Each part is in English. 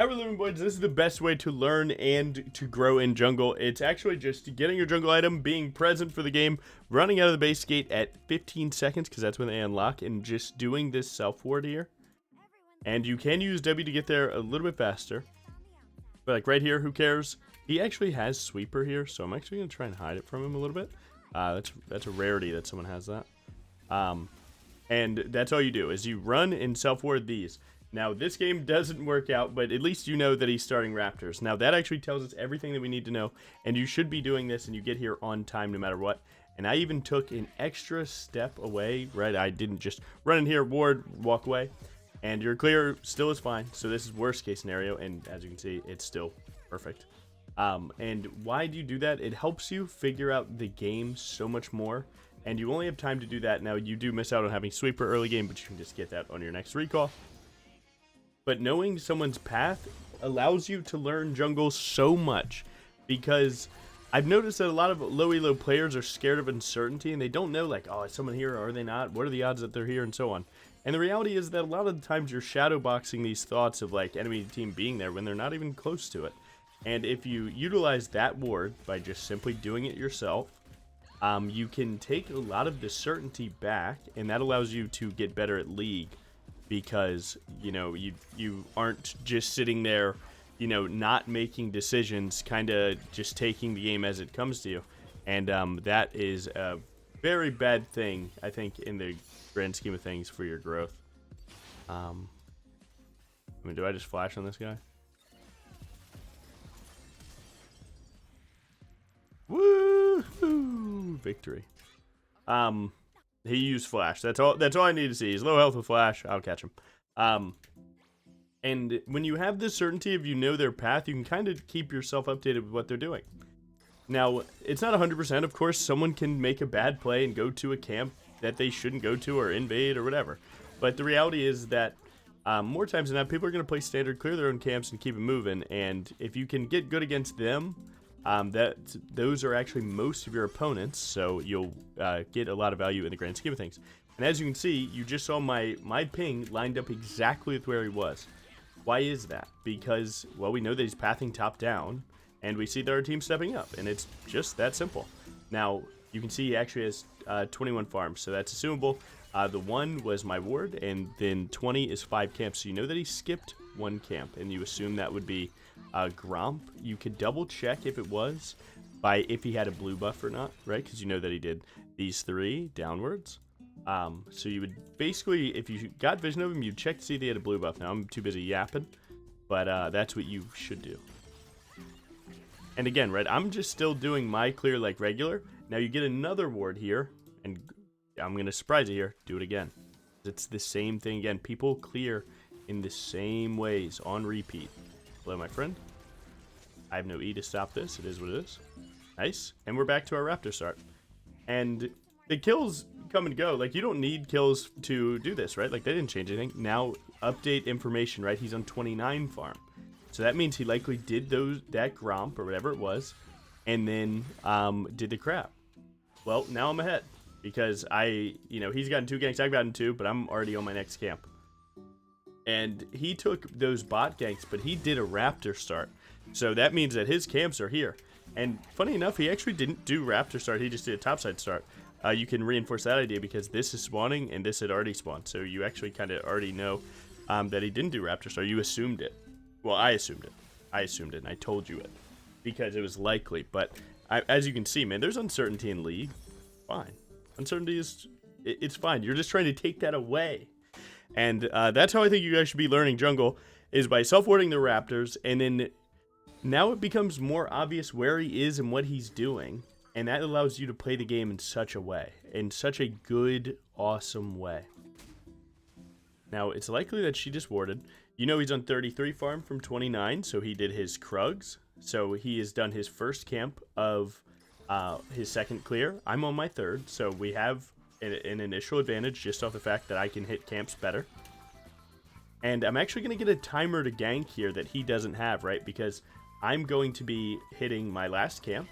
How we're living, boys. This is the best way to learn and to grow in jungle. It's actually just getting your jungle item, being present for the game, running out of the base gate at 15 seconds, because that's when they unlock, and just doing this self-ward here. And you can use W to get there a little bit faster. But like right here, who cares? He actually has sweeper here, so I'm actually going to try and hide it from him a little bit. That's a rarity that someone has that. And that's all you do, is you run and self-ward these. Now, this game doesn't work out, but at least you know that he's starting Raptors. Now, that actually tells us everything that we need to know, and you should be doing this, and you get here on time no matter what. And I even took an extra step away, right? I didn't just run in here, ward, walk away, and your clear still is fine. So this is worst case scenario, and as you can see, it's still perfect. And why do you do that? It helps you figure out the game so much more, and you only have time to do that. Now, you do miss out on having sweeper early game, but you can just get that on your next recall. But knowing someone's path allows you to learn jungle so much, because I've noticed that a lot of low elo players are scared of uncertainty, and they don't know, like, oh, is someone here or are they not? What are the odds that they're here, and so on. And the reality is that a lot of the times you're shadow boxing these thoughts of like enemy team being there when they're not even close to it. And if you utilize that ward by just simply doing it yourself, you can take a lot of the certainty back, and that allows you to get better at League. Because, you know, you aren't just sitting there, you know, not making decisions, kind of just taking the game as it comes to you. And that is a very bad thing, I think, in the grand scheme of things for your growth. I mean, do I just flash on this guy? Woo! Victory. He used flash. That's all I need to see. He's low health with flash. I'll catch him. And when you have this certainty of you know their path, you can kind of keep yourself updated with what they're doing. Now, it's not 100%. Of course, someone can make a bad play and go to a camp that they shouldn't go to or invade or whatever. But the reality is that more times than not, people are going to play standard, clear their own camps, and keep it moving. And if you can get good against them, those are actually most of your opponents, so you'll get a lot of value in the grand scheme of things. And as you can see, you just saw my ping lined up exactly with where he was. Why is that? Because, well, we know that he's pathing top down, and we see that our team's stepping up, and it's just that simple. Now, you can see he actually has 21 farms, so that's assumable. The 1 was my ward, and then 20 is 5 camps, so you know that he skipped 1 camp, and you assume that would be Gromp. You could double check if it was by if he had a blue buff or not, right? Because you know that he did these 3 downwards. So you would basically, if you got vision of him, you'd check to see if he had a blue buff. Now, I'm too busy yapping, but that's what you should do. And again, right, I'm just still doing my clear like regular. Now you get another ward here, and I'm going to surprise you here. Do it again. It's the same thing again. People clear in the same ways on repeat. Hello, my friend. I have no E to stop this. It is what it is. Nice. And we're back to our Raptor start. And the kills come and go. Like, you don't need kills to do this, right? Like, they didn't change anything. Now, update information, right? He's on 29 farm. So that means he likely did that Gromp or whatever it was, and then did the crap. Well, now I'm ahead. Because he's gotten 2 ganks, I've gotten 2, but I'm already on my next camp. And he took those bot ganks, but he did a Raptor start. So that means that his camps are here. And funny enough, he actually didn't do Raptor start, he just did a topside start. You can reinforce that idea because this is spawning and this had already spawned. So you actually kind of already know that he didn't do Raptor start. You assumed it. Well, I assumed it. And I told you it. Because it was likely. But as you can see, man, there's uncertainty in League. Fine. Uncertainty it's fine. You're just trying to take that away. And that's how I think you guys should be learning jungle, is by self-warding the Raptors, and then now it becomes more obvious where he is and what he's doing, and that allows you to play the game in such a way, in such a good, awesome way. Now, it's likely that she just warded. You know he's on 33 farm from 29, so he did his Krugs, so he has done his first camp of his second clear. I'm on my 3rd, so we have an initial advantage just off the fact that I can hit camps better. And I'm actually going to get a timer to gank here that he doesn't have, right? Because I'm going to be hitting my last camp,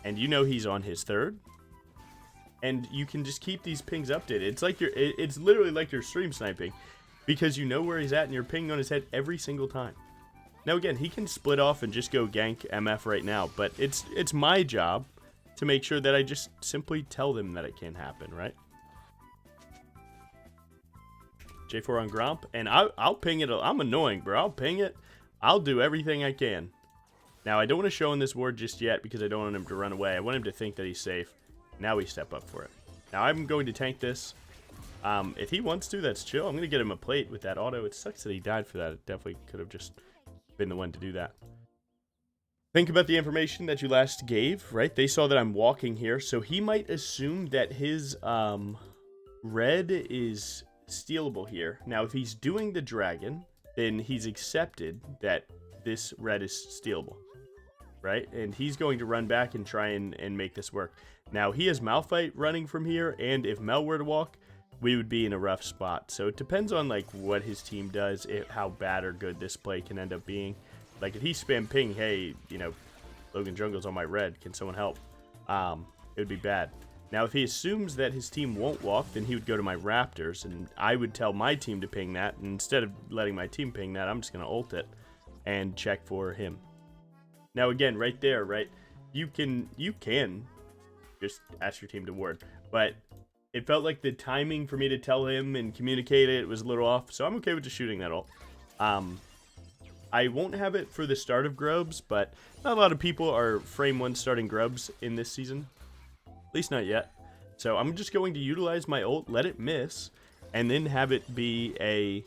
and you know he's on his 3rd. And you can just keep these pings updated. It's literally like you're stream sniping, because you know where he's at and you're pinging on his head every single time. Now again, he can split off and just go gank MF right now, but it's my job to make sure that I just simply tell them that it can happen, right? J4 on Gromp, and I'll ping it. I'm annoying, bro. I'll ping it. I'll do everything I can. Now, I don't want to show him this ward just yet because I don't want him to run away. I want him to think that he's safe. Now we step up for it. Now, I'm going to tank this. If he wants to, that's chill. I'm going to get him a plate with that auto. It sucks that he died for that. It definitely could have just been the one to do that. Think about the information that you last gave, right? They saw that I'm walking here, so he might assume that his red is stealable here. Now, if he's doing the dragon, then he's accepted that this red is stealable, right? And he's going to run back and try and make this work. Now, he has Malphite running from here, and if Mel were to walk, we would be in a rough spot. So it depends on like what his team does, how bad or good this play can end up being. Like if he spam ping, hey, you know, Logan Jungle's on my red, can someone help? It would be bad. Now if he assumes that his team won't walk, then he would go to my Raptors, and I would tell my team to ping that, and instead of letting my team ping that, I'm just going to ult it and check for him. Now again, right there, right, you can just ask your team to ward, but it felt like the timing for me to tell him and communicate it was a little off, so I'm okay with just shooting that ult. I won't have it for the start of Grubs, but not a lot of people are frame 1 starting Grubs in this season. At least not yet. So I'm just going to utilize my ult, let it miss, and then have it be a,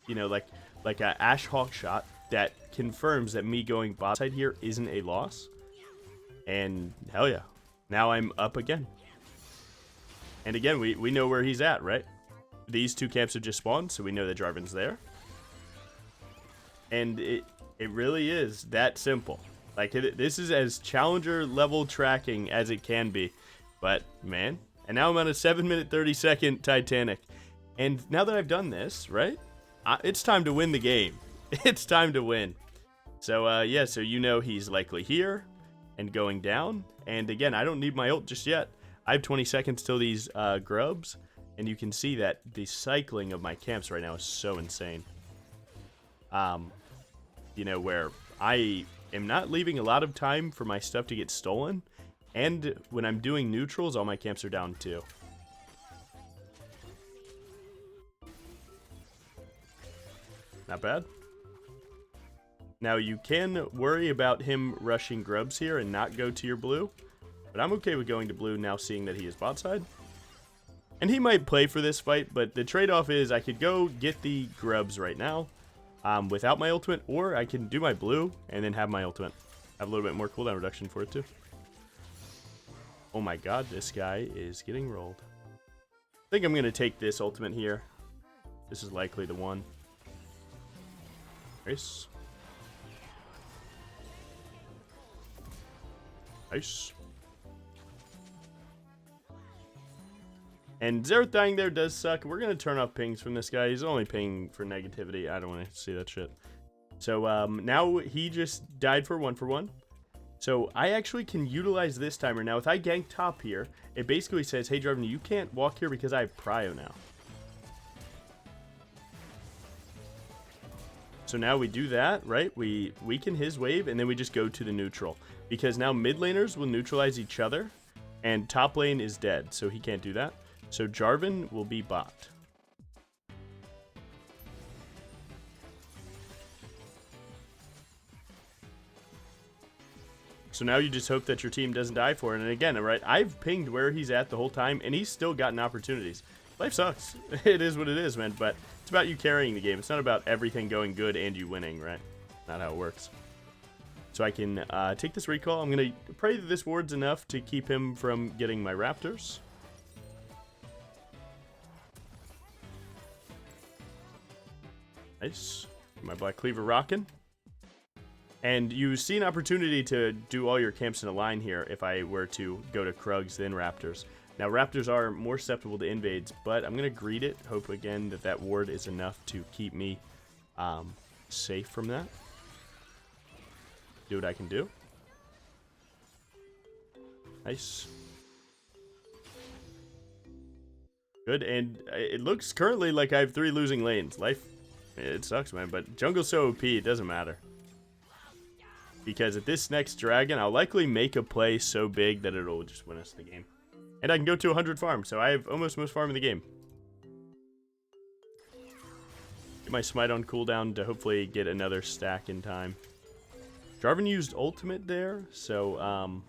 you know, like a Ash Hawk shot that confirms that me going bot side here isn't a loss. And hell yeah, now I'm up again. And again, we know where he's at, right? These two camps have just spawned, so we know that Jarvan's there. And it really is that simple. Like, this is as challenger level tracking as it can be. But, man. And now I'm on a 7-minute 30-second Titanic. And now that I've done this, right? It's time to win the game. It's time to win. So, yeah, so you know he's likely here and going down. And again, I don't need my ult just yet. I have 20 seconds till these grubs. And you can see that the cycling of my camps right now is so insane. You know, where I am not leaving a lot of time for my stuff to get stolen, and when I'm doing neutrals, all my camps are down too. Not bad. Now you can worry about him rushing grubs here and not go to your blue, but I'm okay with going to blue now, seeing that he is bot side. And he might play for this fight, but the trade-off is I could go get the grubs right now without my ultimate, or I can do my blue and then have my ultimate. Have a little bit more cooldown reduction for it too. Oh my god, this guy is getting rolled. I think I'm going to take this ultimate here. This is likely the one. Nice. Nice. And Xerath dying there does suck. We're going to turn off pings from this guy. He's only pinging for negativity. I don't want to see that shit. So now he just died for 1-for-1. So I actually can utilize this timer. Now if I gank top here, it basically says, hey Jarvan, you can't walk here because I have prio now. So now we do that, right? We weaken his wave, and then we just go to the neutral. Because now mid laners will neutralize each other, and top lane is dead, so he can't do that. So Jarvan will be bot. So now you just hope that your team doesn't die for it. And again, right, I've pinged where he's at the whole time, and he's still gotten opportunities. Life sucks. It is what it is, man. But it's about you carrying the game. It's not about everything going good and you winning, right? Not how it works. So I can take this recall. I'm going to pray that this ward's enough to keep him from getting my Raptors. Nice. My Black Cleaver rocking. And you see an opportunity to do all your camps in a line here if I were to go to Krugs, then Raptors. Now, Raptors are more susceptible to invades, but I'm going to greed it. Hope, again, that that ward is enough to keep me safe from that. Do what I can do. Nice. Good, and it looks currently like I have 3 losing lanes. Life It sucks, man, but jungle's so OP, it doesn't matter. Because at this next dragon, I'll likely make a play so big that it'll just win us the game. And I can go to 100 farm, so I have almost most farm in the game. Get my smite on cooldown to hopefully get another stack in time. Jarvan used ultimate there, so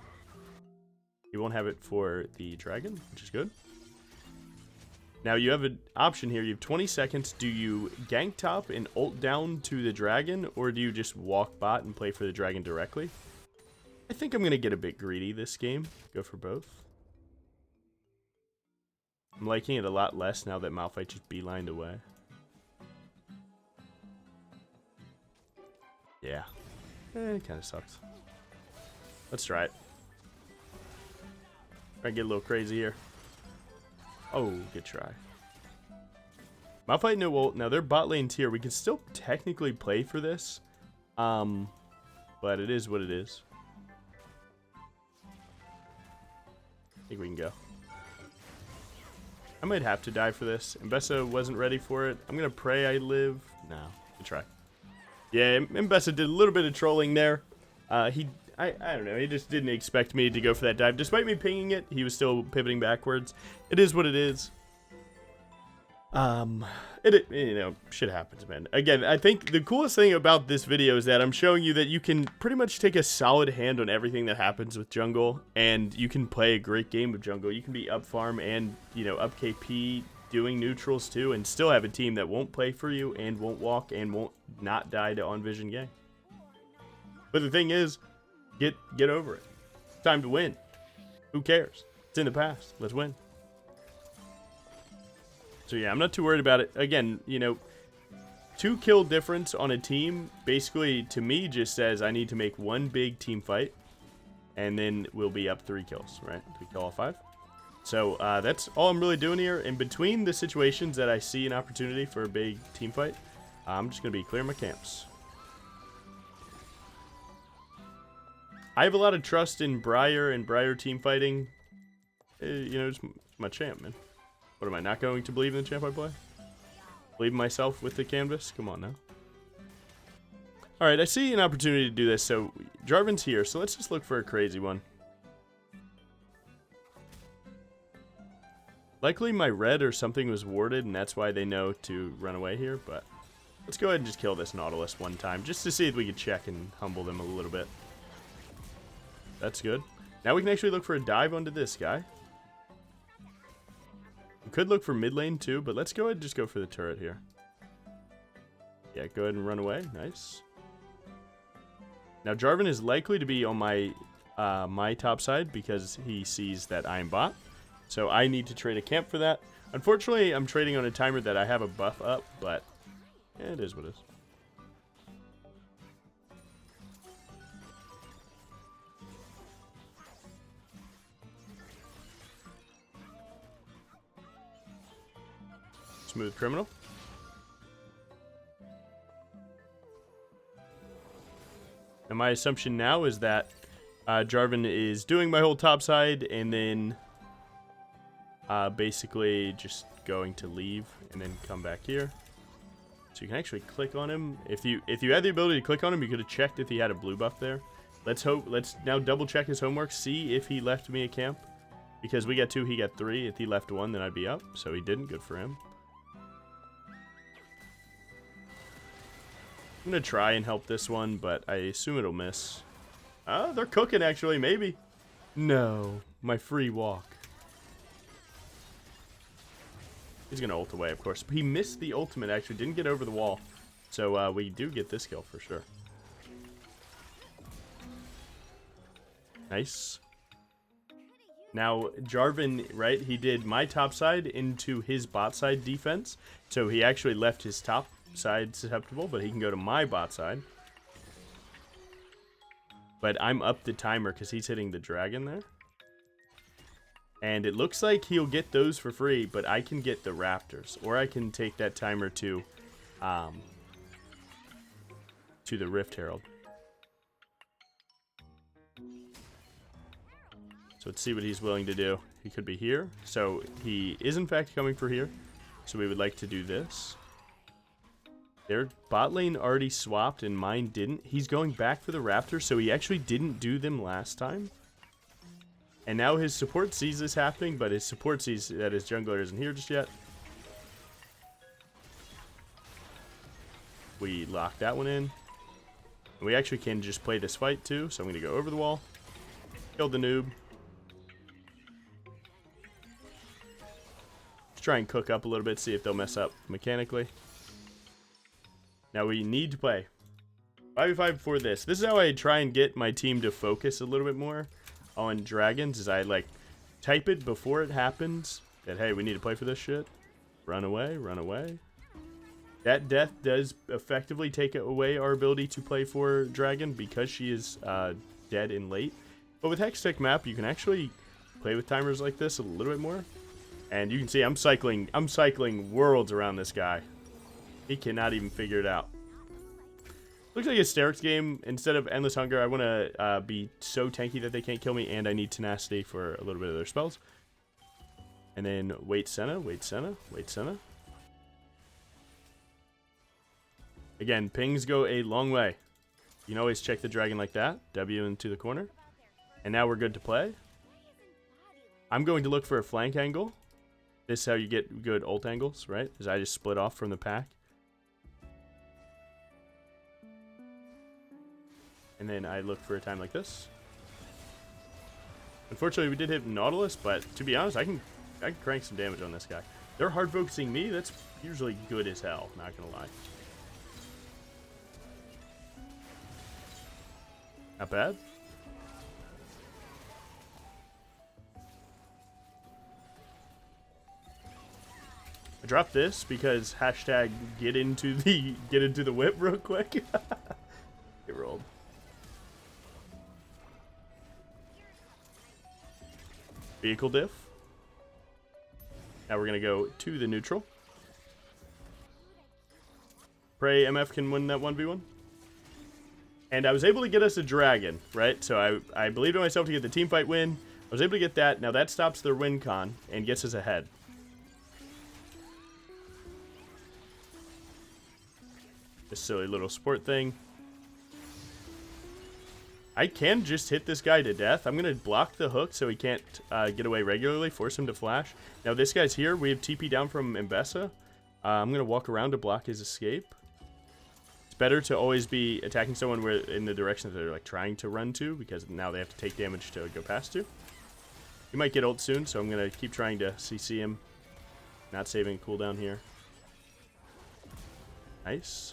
he won't have it for the dragon, which is good. Now you have an option here. You have 20 seconds. Do you gank top and ult down to the dragon, or do you just walk bot and play for the dragon directly? I think I'm going to get a bit greedy this game. Go for both. I'm liking it a lot less now that Malphite just beelined away. Yeah. It kind of sucks. Let's try it. Try to get a little crazy here. Oh, good try. Malphite no ult. Now their bot lane's here. We can still technically play for this. But it is what it is. I think we can go. I might have to die for this. Mbessa wasn't ready for it. I'm going to pray I live. No, good try. Yeah, Mbessa did a little bit of trolling there. I don't know. He just didn't expect me to go for that dive. Despite me pinging it, he was still pivoting backwards. It is what it is. You know, shit happens, man. Again, I think the coolest thing about this video is that I'm showing you that you can pretty much take a solid hand on everything that happens with jungle, and you can play a great game of jungle. You can be up farm and, you know, up KP, doing neutrals too, and still have a team that won't play for you and won't walk and won't not die to on vision gang. But the thing is, get over it. Time to win. Who cares? It's in the past. Let's win. So yeah, I'm not too worried about it. Again, you know, 2 kill difference on a team basically to me just says I need to make one big team fight, and then we'll be up 3 kills, right? We kill all 5. So that's all I'm really doing here. In between the situations that I see an opportunity for a big team fight, I'm just going to be clearing my camps. I have a lot of trust in Briar and Briar team fighting. You know, it's my champ, man. What am I not going to believe in the champ I play? Believe in myself with the canvas? Come on now. Alright, I see an opportunity to do this. So, Jarvan's here, so let's just look for a crazy one. Likely my red or something was warded, and that's why they know to run away here, but let's go ahead and just kill this Nautilus one time, just to see if we can check and humble them a little bit. That's good. Now we can actually look for a dive onto this guy. We could look for mid lane too, but let's go ahead and just go for the turret here. Yeah, go ahead and run away. Nice. Now Jarvan is likely to be on my my top side because he sees that I'm bot. So I need to trade a camp for that. Unfortunately, I'm trading on a timer that I have a buff up, but yeah, it is what it is. Smooth criminal. And my assumption now is that Jarvan is doing my whole top side and then basically just going to leave and then come back here. So you can actually click on him. If you had the ability to click on him, you could have checked if he had a blue buff there. Let's now double check his homework, see if he left me a camp. Because we got 2, he got 3. If he left 1, then I'd be up. So he didn't. Good for him. I'm going to try and help this one, but I assume it'll miss. They're cooking, actually. Maybe. No. My free walk. He's going to ult away, of course. He missed the ultimate, actually. Didn't get over the wall. So we do get this kill for sure. Nice. Now, Jarvan, right, he did my top side into his bot side defense. So he actually left his top side susceptible, but he can go to my bot side. But I'm up the timer because he's hitting the dragon there. And it looks like he'll get those for free, but I can get the raptors. Or I can take that timer to the Rift Herald. So let's see what he's willing to do. He could be here. So he is in fact coming for here. So we would like to do this. Their bot lane already swapped and mine didn't. He's going back for the Raptor, so he actually didn't do them last time. And now his support sees this happening, but his support sees that his jungler isn't here just yet. We lock that one in. We actually can just play this fight too, so I'm going to go over the wall. Kill the noob. Let's try and cook up a little bit, see if they'll mess up mechanically. Now we need to play 5v5 before this. This is how I try and get my team to focus a little bit more on dragons, is I like type it before it happens that, hey, we need to play for this shit. Run away, run away. That death does effectively take away our ability to play for dragon because she is dead in late. But with Hextech map, you can actually play with timers like this a little bit more. And you can see I'm cycling worlds around this guy. He cannot even figure it out. Looks like a Sterix game. Instead of Endless Hunger, I want to be so tanky that they can't kill me, and I need Tenacity for a little bit of their spells. And then wait Senna, wait Senna, wait Senna. Again, pings go a long way. You can always check the dragon like that. W into the corner. And now we're good to play. I'm going to look for a flank angle. This is how you get good ult angles, right? As I just split off from the pack. And then I look for a time like this. Unfortunately, we did hit Nautilus, but to be honest, I can crank some damage on this guy. They're hard focusing me. That's usually good as hell, not gonna lie. Not bad. I dropped this because hashtag get into the whip real quick. Get rolled. Vehicle diff. Now we're gonna go to the neutral. Pray MF can win that 1v1. And I was able to get us a dragon, right? So I believed in myself to get the team fight win. I was able to get that. Now that stops their win con and gets us ahead. This silly little sport thing. I can just hit this guy to death. I'm going to block the hook so he can't get away regularly, force him to flash. Now this guy's here. We have TP down from Mbessa. I'm going to walk around to block his escape. It's better to always be attacking someone where in the direction that they're like trying to run to, because now they have to take damage to go past you. He might get ult soon, so I'm going to keep trying to CC him. Not saving cooldown here. Nice.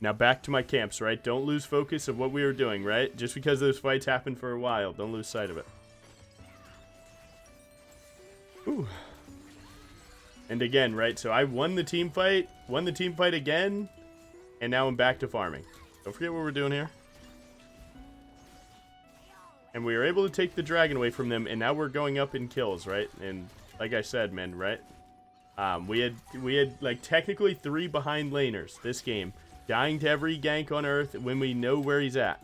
Now back to my camps, right? Don't lose focus of what we were doing, right? Just because those fights happen for a while, don't lose sight of it. Ooh. And again, right? So I won the team fight again, and now I'm back to farming. Don't forget what we're doing here. And we were able to take the dragon away from them, and now we're going up in kills, right? And like I said, man, right? We had like technically 3 behind laners this game. Dying to every gank on Earth when we know where he's at.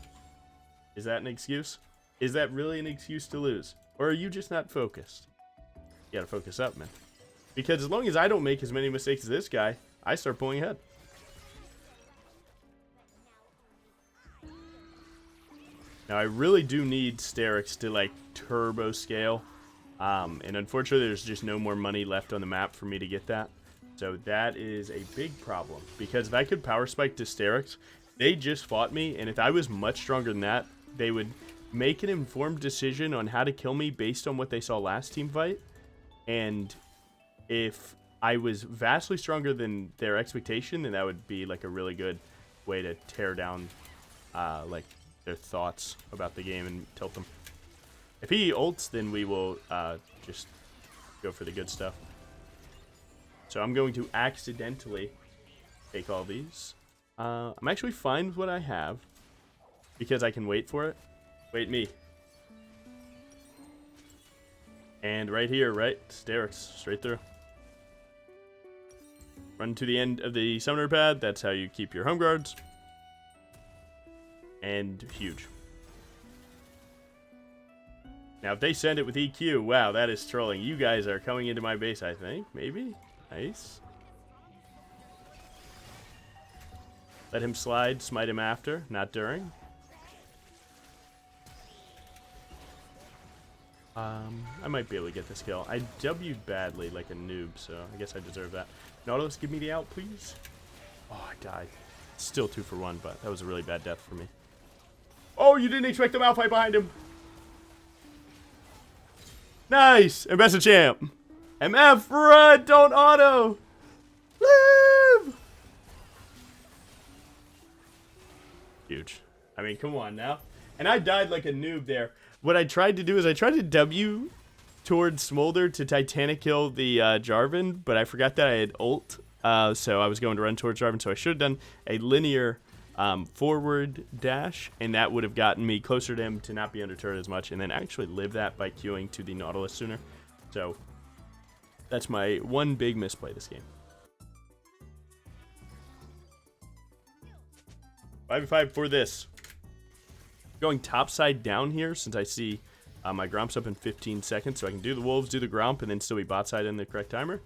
Is that an excuse? Is that really an excuse to lose? Or are you just not focused? You gotta focus up, man. Because as long as I don't make as many mistakes as this guy, I start pulling ahead. Now I really do need Sterix to like turbo scale. And unfortunately there's just no more money left on the map for me to get that. So that is a big problem, because if I could power spike to Sterix, they just fought me, and if I was much stronger than that, they would make an informed decision on how to kill me based on what they saw last team fight. And if I was vastly stronger than their expectation, then that would be like a really good way to tear down like their thoughts about the game and tilt them. If he ults, then we will just go for the good stuff. So I'm going to accidentally take all these. I'm actually fine with what I have, because I can wait for it. Wait me. And right here, right? Sterix, straight through. Run to the end of the summoner pad. That's how you keep your home guards. And huge. Now if they send it with EQ, wow, that is trolling. You guys are coming into my base, I think. Maybe? Nice. Let him slide, smite him after, not during. I might be able to get this kill. I W'd badly like a noob, so I guess I deserve that. Nautilus, give me the out, please. Oh, I died. Still 2 for 1, but that was a really bad death for me. Oh, you didn't expect the Malphite behind him. Nice! Ambassador champ. MF, run! Don't auto! Live! Huge. I mean, come on now. And I died like a noob there. What I tried to do is I tried to W towards Smolder to Titanic kill the Jarvan, but I forgot that I had ult. So I was going to run towards Jarvan, so I should have done a linear forward dash, and that would have gotten me closer to him to not be under turret as much, and then actually live that by queuing to the Nautilus sooner. So that's my one big misplay this game. 5v5 for this. Going topside down here since I see my Gromp's up in 15 seconds, so I can do the Wolves, do the Gromp, and then still be bot side in the correct timer.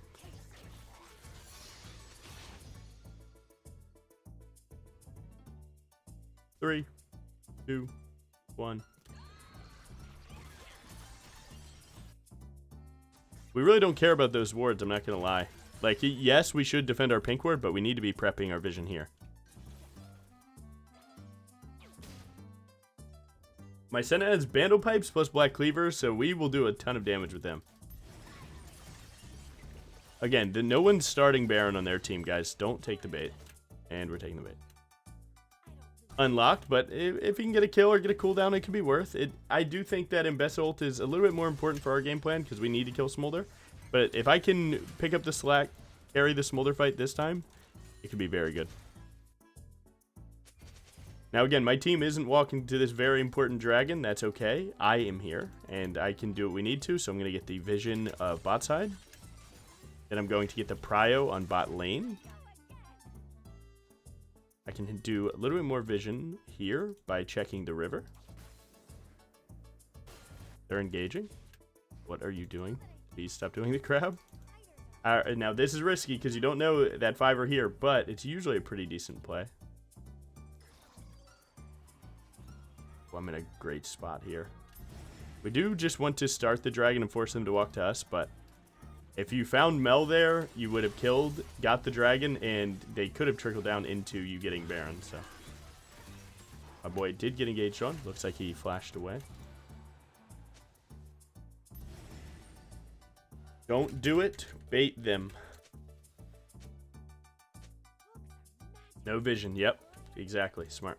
Three, 2, 1. We really don't care about those wards, I'm not going to lie. Like, yes, we should defend our pink ward, but we need to be prepping our vision here. My Senna has Bandle Pipes plus Black Cleaver, so we will do a ton of damage with them. Again, no one's starting Baron on their team, guys. Don't take the bait. And we're taking the bait. Unlocked, but if he can get a kill or get a cooldown, it could be worth it. I do think that Mbessa ult is a little bit more important for our game plan because we need to kill Smolder. But if I can pick up the slack, carry the Smolder fight this time, it could be very good. Now again, my team isn't walking to this very important dragon. That's okay. I am here, and I can do what we need to. So I'm going to get the vision of bot side. Then I'm going to get the prio on bot lane. I can do a little bit more vision here by checking the river. They're engaging. What are you doing? Please stop doing the crab. Now this is risky because you don't know that 5 are here, but it's usually a pretty decent play. Well, I'm in a great spot here. We do just want to start the dragon and force them to walk to us, but if you found Mel there, you would have killed, got the dragon, and they could have trickled down into you getting Baron, so. My boy did get engaged on. Looks like he flashed away. Don't do it. Bait them. No vision. Yep. Exactly. Smart.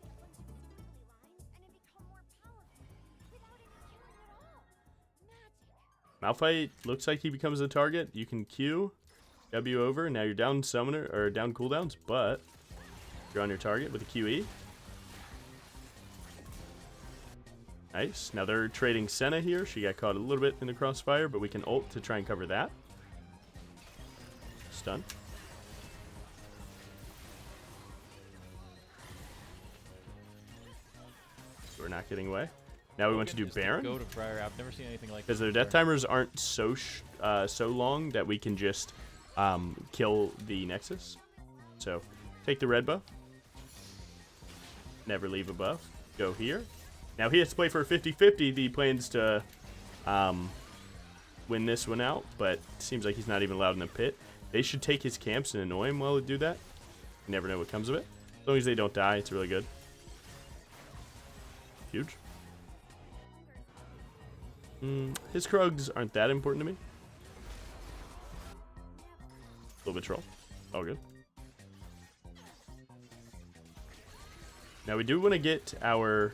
Malphite looks like he becomes a target. You can Q, W over. Now you're down summoner or down cooldowns, but you're on your target with a QE. Nice. Now they're trading Senna here. She got caught a little bit in the crossfire, but we can ult to try and cover that. Stun. We're not getting away. Now we want to do Baron. Go to Briar. I've never seen anything like because their death timers aren't so long that we can just kill the Nexus. So take the red buff. Never leave a buff. Go here. Now he has to play for a 50-50. He plans to win this one out, but it seems like he's not even allowed in the pit. They should take his camps and annoy him while they do that. You never know what comes of it. As long as they don't die, it's really good. Huge. His Krugs aren't that important to me. A little bit troll. All good. Now we do want to get our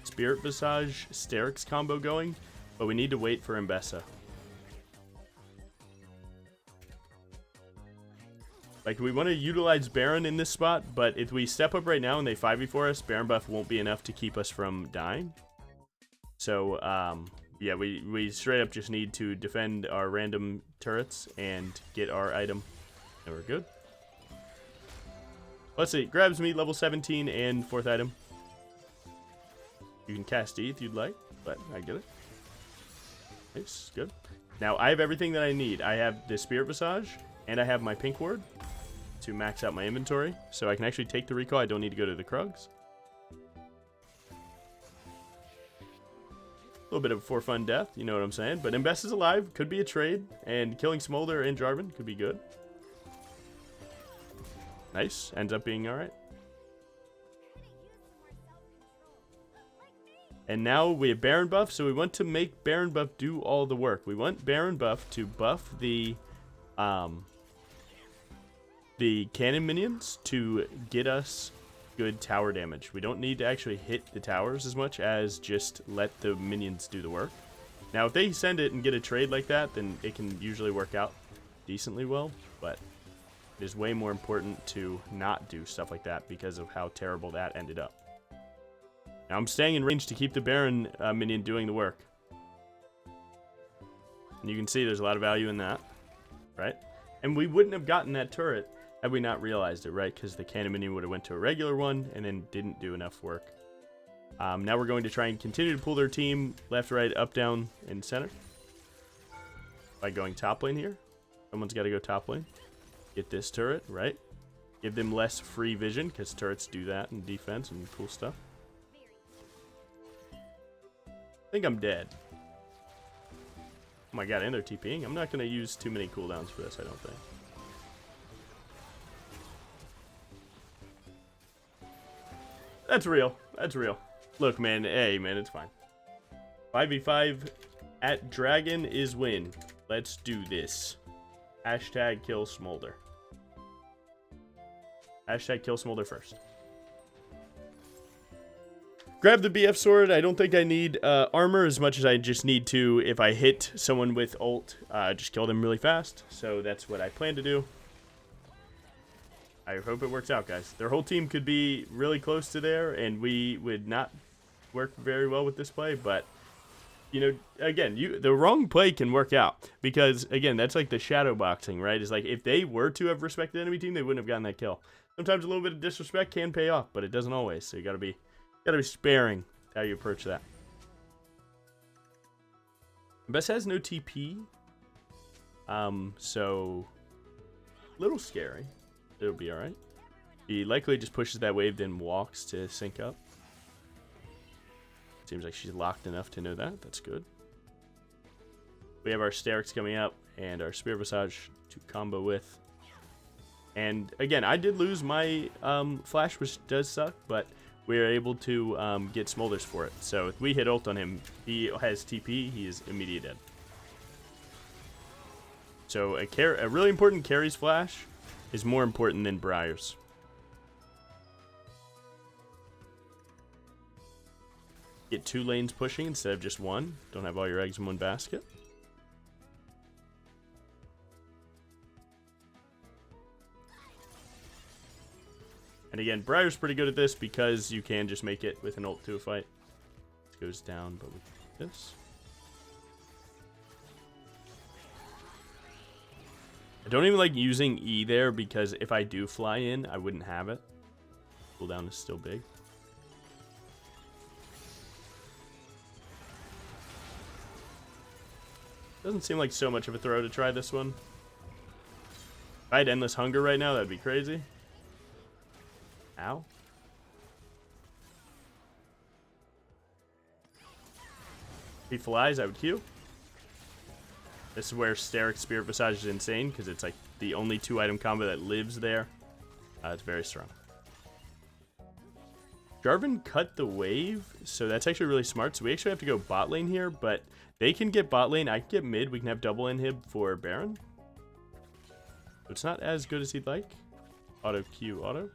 Spirit Visage Sterix combo going, but we need to wait for Mbessa. Like, we want to utilize Baron in this spot, but if we step up right now and they 5v4 us, Baron buff won't be enough to keep us from dying. So, yeah, we straight up just need to defend our random turrets and get our item. And we're good. Let's see. Grabs me, level 17 and 4th item. You can cast E if you'd like, but I get it. Nice. Good. Now, I have everything that I need. I have the Spirit Visage, and I have my pink ward. to max out my inventory, so I can actually take the recall. I don't need to go to the Krugs. A little bit of a for fun death, you know what I'm saying? But Imbess is alive, could be a trade, and killing Smolder and Jarvan could be good. Nice, ends up being alright. And now we have Baron buff, so we want to make Baron buff do all the work. We want Baron buff to buff the cannon minions to get us good tower damage. We don't need to actually hit the towers as much as just let the minions do the work. Now, if they send it and get a trade like that, then it can usually work out decently well, but it is way more important to not do stuff like that because of how terrible that ended up. Now, I'm staying in range to keep the Baron minion doing the work. And you can see there's a lot of value in that, right? And we wouldn't have gotten that turret had we not realized it, right? Because the cannon minion would have went to a regular one and then didn't do enough work. Now we're going to try and continue to pull their team left, right, up, down, and center. By going top lane here. Someone's got to go top lane. Get this turret, right? Give them less free vision, because turrets do that in defense and cool stuff. I think I'm dead. Oh my god, and they're TPing. I'm not going to use too many cooldowns for this, I don't think. That's real. That's real. Look, man. Hey, man, it's fine. 5v5 at Dragon is win. Let's do this. Hashtag kill Smolder. Hashtag kill Smolder first. Grab the BF sword. I don't think I need armor as much as I just need to, if I hit someone with ult, just kill them really fast. So that's what I plan to do. I hope it works out, guys. Their whole team could be really close to there, and we would not work very well with this play. But, you know, again, the wrong play can work out. Because, again, that's like the shadow boxing, right? It's like if they were to have respected the enemy team, they wouldn't have gotten that kill. Sometimes a little bit of disrespect can pay off, but it doesn't always. So you gotta be sparing how you approach that. Best has no TP. So a little scary. It'll be alright. He likely just pushes that wave, then walks to sync up. Seems like she's locked enough to know that. That's good. We have our Sterix coming up and our Spear Visage to combo with. And again, I did lose my flash, which does suck, but we are able to get Smolders for it. So if we hit ult on him, he has TP, he is immediately dead. So a really important carry's flash is more important than Briar's. Get 2 lanes pushing instead of just one. Don't have all your eggs in one basket. And again, Briar's pretty good at this because you can just make it with an ult to a fight. This goes down, but with this. I don't even like using E there because if I do fly in, I wouldn't have it. Cooldown is still big. Doesn't seem like so much of a throw to try this one. If I had Endless Hunger right now, that'd be crazy. Ow. If he flies, I would Q. This is where Sterix Spirit Visage is insane, because it's like the only 2-item combo that lives there. It's very strong. Jarvan cut the wave, so that's actually really smart. So we actually have to go bot lane here, but they can get bot lane. I can get mid. We can have double inhib for Baron. It's not as good as he'd like. Auto Q auto.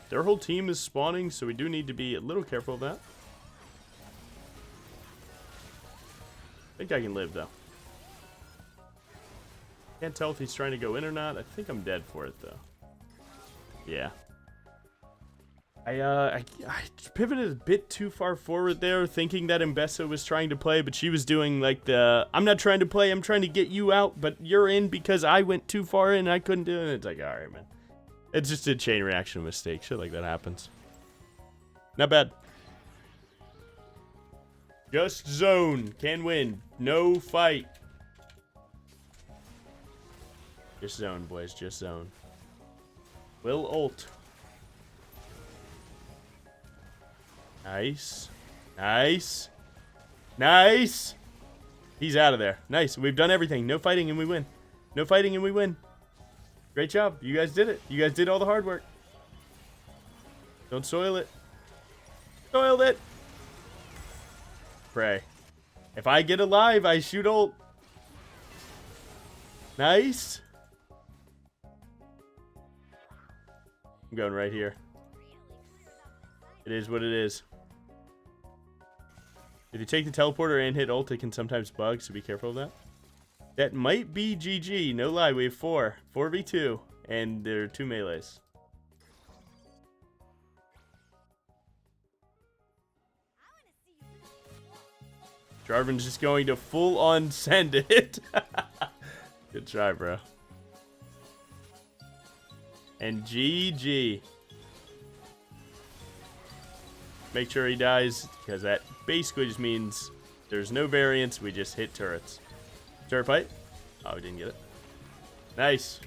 Their whole team is spawning, so we do need to be a little careful of that. I think I can live, though. Can't tell if he's trying to go in or not. I think I'm dead for it, though. Yeah. I pivoted a bit too far forward there, thinking that Mbessa was trying to play, but she was doing, like, I'm not trying to play, I'm trying to get you out, but you're in because I went too far in and I couldn't do it. And it's like, alright, man. It's just a chain reaction mistake. Shit like that happens. Not bad. Just zone. Can win. No fight. Just zone, boys. Just zone. Will ult. Nice. Nice. Nice. He's out of there. Nice. We've done everything. No fighting and we win. No fighting and we win. Great job. You guys did it. You guys did all the hard work. Don't soil it. Soiled it. Pray. If I get alive, I shoot ult. Nice. I'm going right here. It is what it is. If you take the teleporter and hit ult, it can sometimes bug, so be careful of that. That might be GG. No lie, we have 4. 4v2. And there are 2 melees. Jarvan's just going to full-on send it. Good try, bro. And GG. Make sure he dies, because that basically just means there's no variance. We just hit turrets. Turret fight? Oh, we didn't get it. Nice.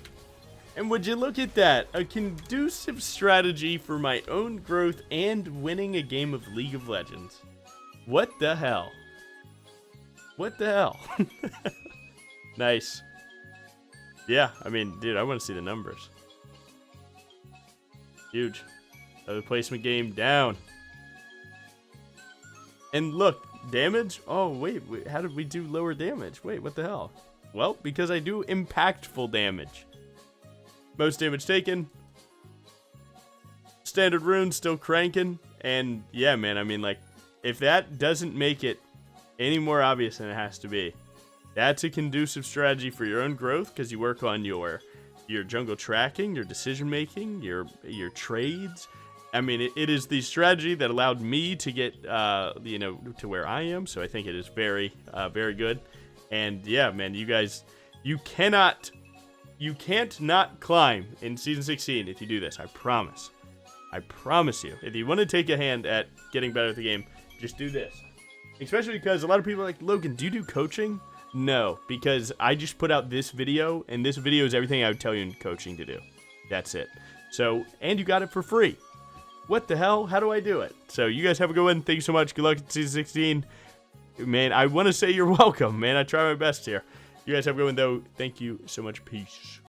And would you look at that? A conducive strategy for my own growth and winning a game of League of Legends. What the hell? What the hell? Nice. Yeah, I mean, dude, I want to see the numbers. Huge. Other placement game down. And look, damage? Oh, wait, how did we do lower damage? Wait, what the hell? Well, because I do impactful damage. Most damage taken. Standard runes still cranking. And yeah, man, I mean, like, if that doesn't make it any more obvious than it has to be, that's a conducive strategy for your own growth, because you work on your jungle tracking, your decision making, your trades. I mean, it is the strategy that allowed me to get, you know, to where I am. So I think it is very, very good. And yeah, man, you guys, you can't not climb in Season 16 if you do this. I promise. I promise you. If you want to take a hand at getting better at the game, just do this. Especially because a lot of people are like, Logan, do you do coaching? No, because I just put out this video, and this video is everything I would tell you in coaching to do. That's it. So, and you got it for free. What the hell? How do I do it? So you guys have a good one. Thank you so much. Good luck in Season 16. Man, I want to say you're welcome, man. I try my best here. You guys have a good one, though. Thank you so much. Peace.